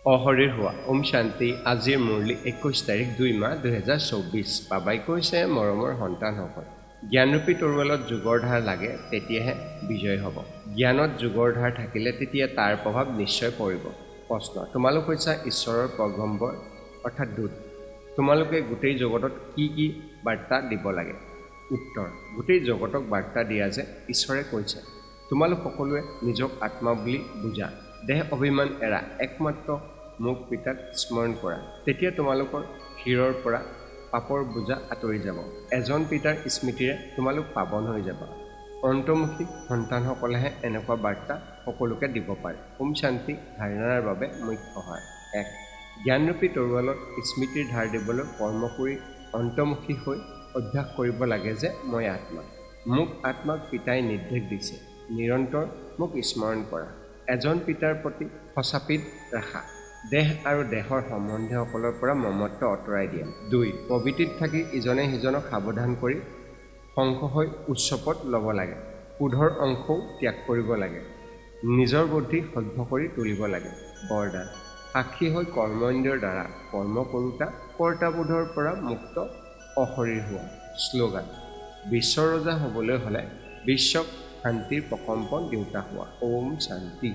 অশৰীৰ হোৱা। ওম শান্তি। আজিৰ মুৰলী 21 তাৰিখ 2 মাহ 2024। বাবাই কৈছে মৰমৰ সন্তানসকল, জ্ঞানৰূপী তৰোৱালত যোগৰ ধাৰ লাগে, তেতিয়াহে বিজয় হ'ব। জ্ঞানত যোগৰ ধাৰ থাকিলে তেতিয়া তাৰ প্ৰভাৱ নিশ্চয় পৰিব। প্ৰশ্ন, তোমালোক হৈছে ঈশ্বৰৰ পয়গম্বৰ অৰ্থাৎ দূত। তোমালোকে গোটেই জগতত কি কি বাৰ্তা দিব লাগে? উত্তৰ, গোটেই জগতক বাৰ্তা দিয়া যে ঈশ্বৰে কৈছে তোমালোক সকলোৱে নিজক আত্মা বুলি বুজা, দেহ অভিমান এৰা, একমাত্ৰ মোক পিতাক স্মৰণ কৰা, তেতিয়া তোমালোকৰ শিৰৰ পৰা পাপৰ বোজা আঁতৰি যাব। এজন পিতাৰ স্মৃতিৰে তোমালোক পাৱন হৈ যাবা। অন্তৰ্মুখী সন্তানসকলেহে এনেকুৱা বাৰ্তা সকলোকে দিব পাৰে। ওম শান্তি ধাৰণাৰ বাবে মুখ্য সহায়। 1. জ্ঞানৰূপী তৰোৱালত স্মৃতিৰ ধাৰ দিবলৈ কৰ্ম কৰি অন্তৰ্মুখী হৈ অভ্যাস কৰিব লাগে যে মই আত্মা। মোক আত্মাক পিতাই নিৰ্দেশ দিছে, নিৰন্তৰ মোক স্মৰণ কৰা। এজন পিতাৰ প্ৰতি সঁচাপিত ৰাখা। দেহ আৰু দেহৰ সম্বন্ধীয়সকলৰ পৰা মমত্ব আঁতৰাই দিয়া। 2. প্ৰবৃত্তিত থাকি ইজনে সিজনক সাৱধান কৰি সংঘ হৈ উচ্চপদ ল'ব লাগে। ক্ৰোধৰ অংশও ত্যাগ কৰিব লাগে। নিজৰ বুদ্ধি সভ্য কৰি তুলিব লাগে। বৰদান, সাক্ষী হৈ কৰ্মেন্দ্ৰিয়ৰ দ্বাৰা কৰ্ম কৰোঁতা কৰ্তাবোধৰ পৰা মুক্ত অশৰীৰ হোৱা। শ্লোগান, বিশ্বৰ ৰজা হ'বলৈ হ'লে বিশ্বক শান্তিৰ প্ৰকম্পন দিওঁতা হোৱা। ওম শান্তি।